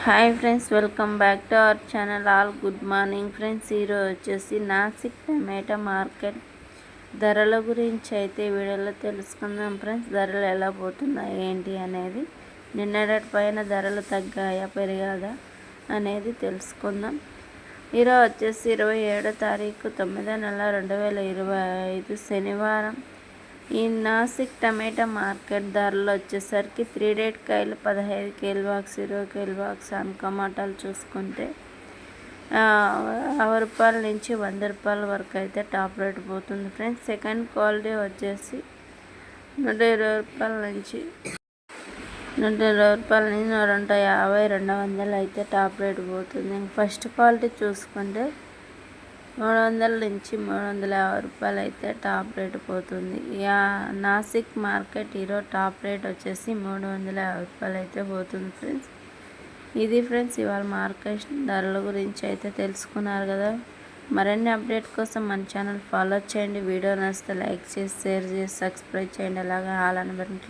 Hi friends, welcome back to our channel. All good morning friends. ఈరోజు వచ్చేసి నాసిక్ టమాటా market ధరల గురించి అయితే వీడియోలో తెలుసుకుందాం ఫ్రెండ్స్. ధరలు ఎలా పోతున్నాయి ఏంటి అనేది, నిన్నటి పైన ధరలు తగ్గాయా పెరిగాదా అనేది తెలుసుకుందాం. ఈరోజు వచ్చేసి 27వ తారీఖు 9వ నెల 2025 శనివారం. ఈ నాసిక్ టమాటా మార్కెట్ ధరలు వచ్చేసరికి 3 రేట్ కాయలు 15 కేల్ బాక్స్, 20 కేల్ బాక్స్. టమాటాలు చూసుకుంటే 50 రూపాయల నుంచి 100 రూపాయల వరకు అయితే టాప్ రేట్ పోతుంది ఫ్రెండ్స్. సెకండ్ క్వాలిటీ వచ్చేసి 120 రూపాయల నుంచి 150, 200 అయితే టాప్ రేట్ పోతుంది. ఫస్ట్ క్వాలిటీ చూసుకుంటే 300 నుంచి 350 రూపాయలు అయితే టాప్ రేట్ పోతుంది. నాసిక్ మార్కెట్ ఈరోజు టాప్ రేట్ వచ్చేసి 350 రూపాయలు అయితే పోతుంది ఫ్రెండ్స్. ఇది ఫ్రెండ్స్ ఇవాళ మార్కెట్ ధరల గురించి అయితే తెలుసుకున్నారు కదా. మరిన్ని అప్డేట్ కోసం మన ఛానల్ ఫాలో చేయండి. వీడియో నచ్చితే లైక్ చేసి, షేర్ చేసి, సబ్స్క్రైబ్ చేయండి. అలాగే ఆల్ అని బటన్